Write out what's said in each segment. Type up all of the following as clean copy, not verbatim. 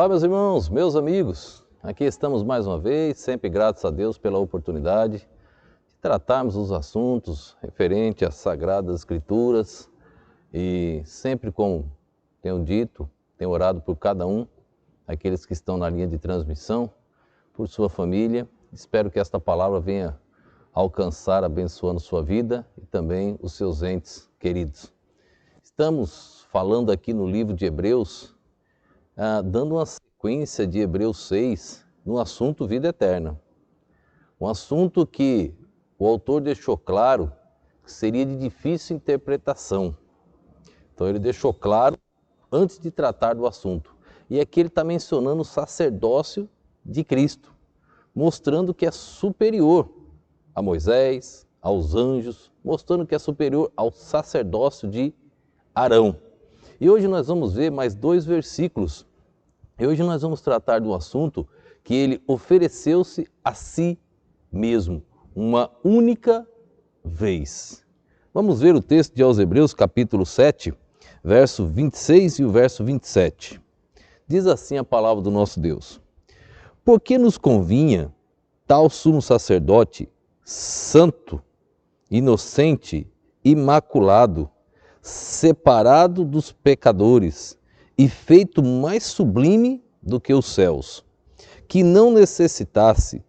Olá, meus irmãos, meus amigos. Aqui estamos mais uma vez, sempre gratos a Deus pela oportunidade de tratarmos os assuntos referentes às Sagradas Escrituras e sempre, como tenho dito, tenho orado por cada um, aqueles que estão na linha de transmissão, por sua família. Espero que esta palavra venha alcançar, abençoando sua vida e também os seus entes queridos. Estamos falando aqui no livro de Hebreus, dando uma sequência de Hebreus 6 no assunto vida eterna. Um assunto que o autor deixou claro que seria de difícil interpretação. Então ele deixou claro antes de tratar do assunto. E aqui ele está mencionando o sacerdócio de Cristo, mostrando que é superior a Moisés, aos anjos, mostrando que é superior ao sacerdócio de Arão. E hoje nós vamos ver mais 2 versículos. E hoje nós vamos tratar do assunto que ele ofereceu-se a si mesmo, uma única vez. Vamos ver o texto de aos Hebreus, capítulo 7, verso 26 e o verso 27. Diz assim a palavra do nosso Deus: porque nos convinha tal sumo sacerdote, santo, inocente, imaculado, separado dos pecadores e feito mais sublime do que os céus, que não necessitasse,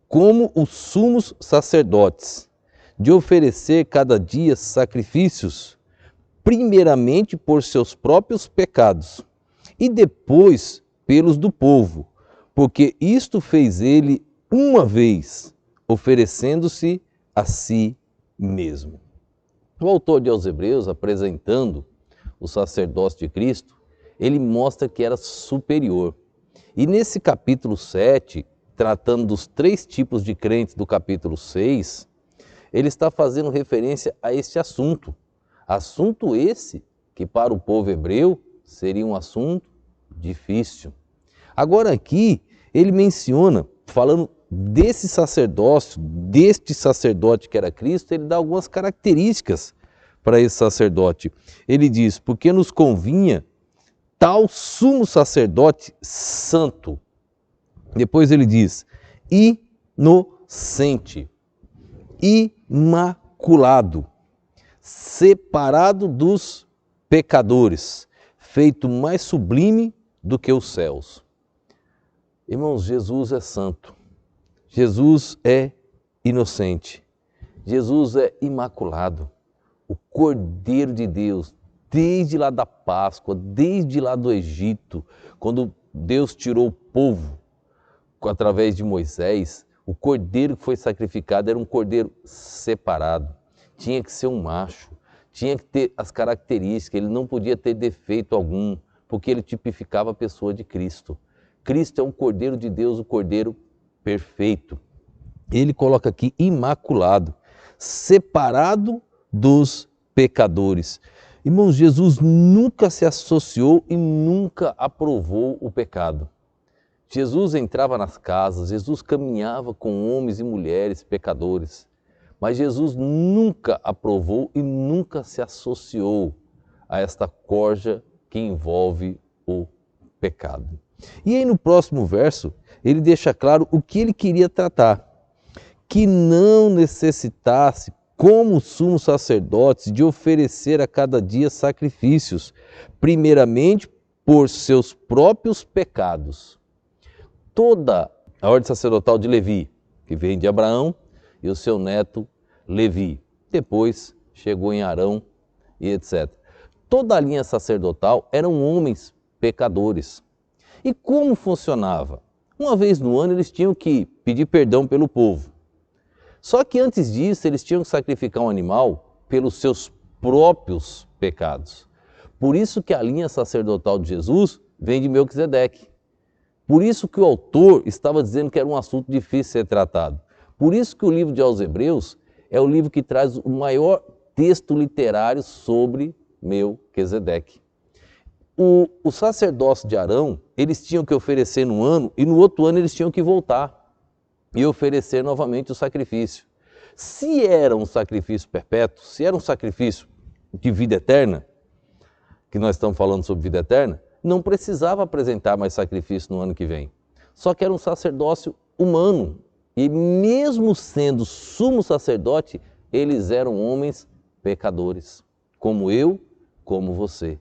como os sumos sacerdotes, de oferecer cada dia sacrifícios, primeiramente por seus próprios pecados e depois pelos do povo, porque isto fez ele uma vez, oferecendo-se a si mesmo. O autor de aos Hebreus, apresentando o sacerdócio de Cristo, ele mostra que era superior. E nesse capítulo 7, tratando dos 3 tipos de crentes do capítulo 6, ele está fazendo referência a este assunto. Assunto esse que para o povo hebreu seria um assunto difícil. Agora aqui ele menciona, falando desse sacerdócio, deste sacerdote que era Cristo, ele dá algumas características para esse sacerdote. Ele diz, porque nos convinha tal sumo sacerdote santo. Depois ele diz, inocente, imaculado, separado dos pecadores, feito mais sublime do que os céus. Irmãos, Jesus é santo, Jesus é inocente, Jesus é imaculado, o Cordeiro de Deus, desde lá da Páscoa, desde lá do Egito, quando Deus tirou o povo através de Moisés, o cordeiro que foi sacrificado era um cordeiro separado, tinha que ser um macho, tinha que ter as características, ele não podia ter defeito algum, porque ele tipificava a pessoa de Cristo. Cristo é um Cordeiro de Deus, o Cordeiro perfeito. Ele coloca aqui imaculado, separado dos pecadores. Irmãos, Jesus nunca se associou e nunca aprovou o pecado. Jesus entrava nas casas, Jesus caminhava com homens e mulheres pecadores, mas Jesus nunca aprovou e nunca se associou a esta corja que envolve o pecado. E aí no próximo verso, ele deixa claro o que ele queria tratar, que não necessitasse, como sumos sacerdotes, de oferecer a cada dia sacrifícios, primeiramente por seus próprios pecados. Toda a ordem sacerdotal de Levi, que vem de Abraão, e o seu neto Levi, depois chegou em Arão e etc. Toda a linha sacerdotal eram homens pecadores. E como funcionava? Uma vez no ano eles tinham que pedir perdão pelo povo. Só que antes disso eles tinham que sacrificar um animal pelos seus próprios pecados. Por isso que a linha sacerdotal de Jesus vem de Melquisedeque. Por isso que o autor estava dizendo que era um assunto difícil de ser tratado. Por isso que o livro de aos Hebreus é o livro que traz o maior texto literário sobre Melquisedeque. O sacerdócio de Arão, eles tinham que oferecer num ano e no outro ano eles tinham que voltar e oferecer novamente o sacrifício. Se era um sacrifício perpétuo, se era um sacrifício de vida eterna, que nós estamos falando sobre vida eterna, não precisava apresentar mais sacrifício no ano que vem. Só que era um sacerdócio humano. E mesmo sendo sumo sacerdote, eles eram homens pecadores, como eu, como você.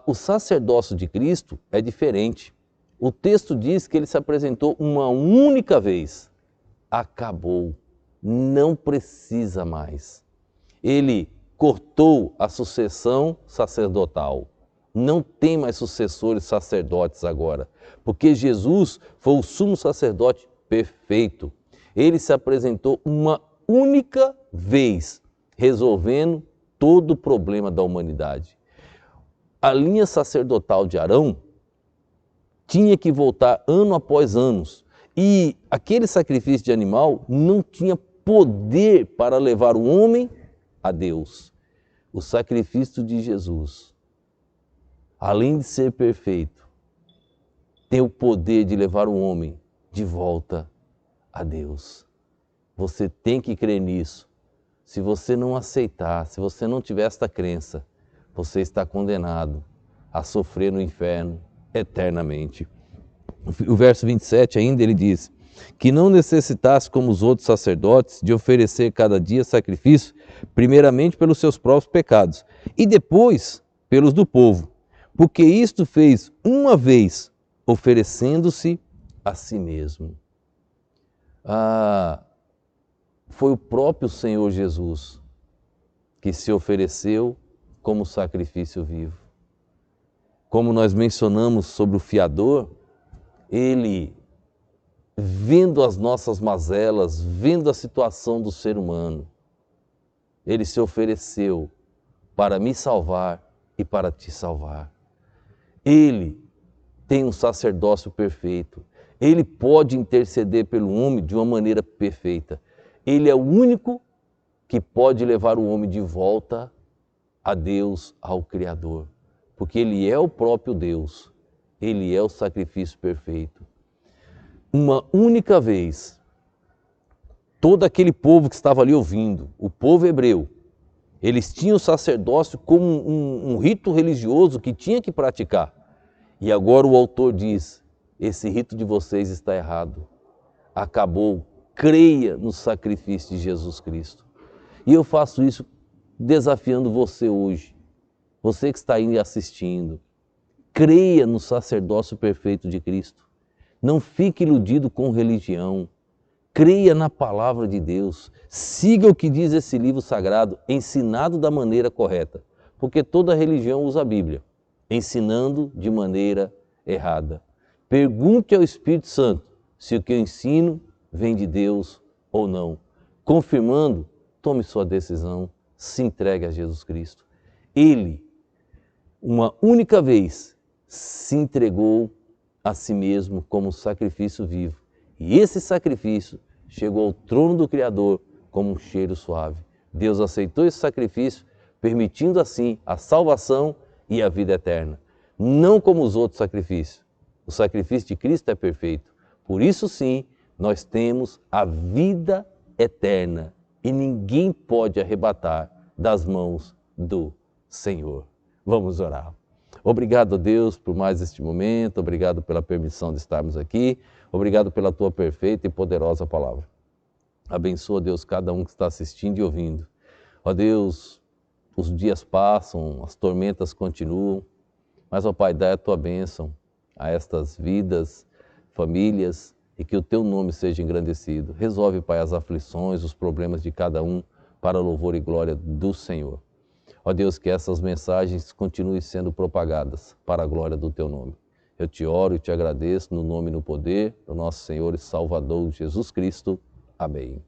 O sacerdócio de Cristo é diferente. O texto diz que ele se apresentou uma única vez. Acabou. Não precisa mais. Ele cortou a sucessão sacerdotal. Não tem mais sucessores sacerdotes agora, porque Jesus foi o sumo sacerdote perfeito. Ele se apresentou uma única vez, resolvendo todo o problema da humanidade. A linha sacerdotal de Arão tinha que voltar ano após ano, e aquele sacrifício de animal não tinha poder para levar o homem a Deus. O sacrifício de Jesus, além de ser perfeito, tem o poder de levar o homem de volta a Deus. Você tem que crer nisso. Se você não aceitar, se você não tiver esta crença, você está condenado a sofrer no inferno eternamente. O verso 27 ainda ele diz: que não necessitasse, como os outros sacerdotes, de oferecer cada dia sacrifício, primeiramente pelos seus próprios pecados, e depois pelos do povo, porque isto fez uma vez, oferecendo-se a si mesmo. Foi o próprio Senhor Jesus que se ofereceu como sacrifício vivo. Como nós mencionamos sobre o fiador, ele, vendo as nossas mazelas, vendo a situação do ser humano, ele se ofereceu para me salvar e para te salvar. Ele tem um sacerdócio perfeito. Ele pode interceder pelo homem de uma maneira perfeita. Ele é o único que pode levar o homem de volta a Deus, ao Criador. Porque Ele é o próprio Deus. Ele é o sacrifício perfeito. Uma única vez, todo aquele povo que estava ali ouvindo, o povo hebreu, eles tinham o sacerdócio como um rito religioso que tinha que praticar. E agora o autor diz: esse rito de vocês está errado. Acabou. Creia no sacrifício de Jesus Cristo. E eu faço isso desafiando você hoje. Você que está aí assistindo. Creia no sacerdócio perfeito de Cristo. Não fique iludido com religião. Creia na palavra de Deus. Siga o que diz esse livro sagrado, ensinado da maneira correta. Porque toda religião usa a Bíblia, ensinando de maneira errada. Pergunte ao Espírito Santo se o que eu ensino vem de Deus ou não. Confirmando, tome sua decisão, se entregue a Jesus Cristo. Ele, uma única vez, se entregou a si mesmo como sacrifício vivo. E esse sacrifício chegou ao trono do Criador como um cheiro suave. Deus aceitou esse sacrifício, permitindo assim a salvação e a vida eterna. Não como os outros sacrifícios. O sacrifício de Cristo é perfeito. Por isso sim, nós temos a vida eterna e ninguém pode arrebatar das mãos do Senhor. Vamos orar. Obrigado, Deus, por mais este momento. Obrigado pela permissão de estarmos aqui. Obrigado pela tua perfeita e poderosa palavra. Abençoa, Deus, cada um que está assistindo e ouvindo. Ó Deus, os dias passam, as tormentas continuam, mas, ó Pai, dá a tua bênção a estas vidas, famílias, e que o teu nome seja engrandecido. Resolve, Pai, as aflições, os problemas de cada um, para louvor e glória do Senhor. Ó Deus, que essas mensagens continuem sendo propagadas para a glória do teu nome. Eu te oro e te agradeço no nome e no poder do nosso Senhor e Salvador Jesus Cristo. Amém.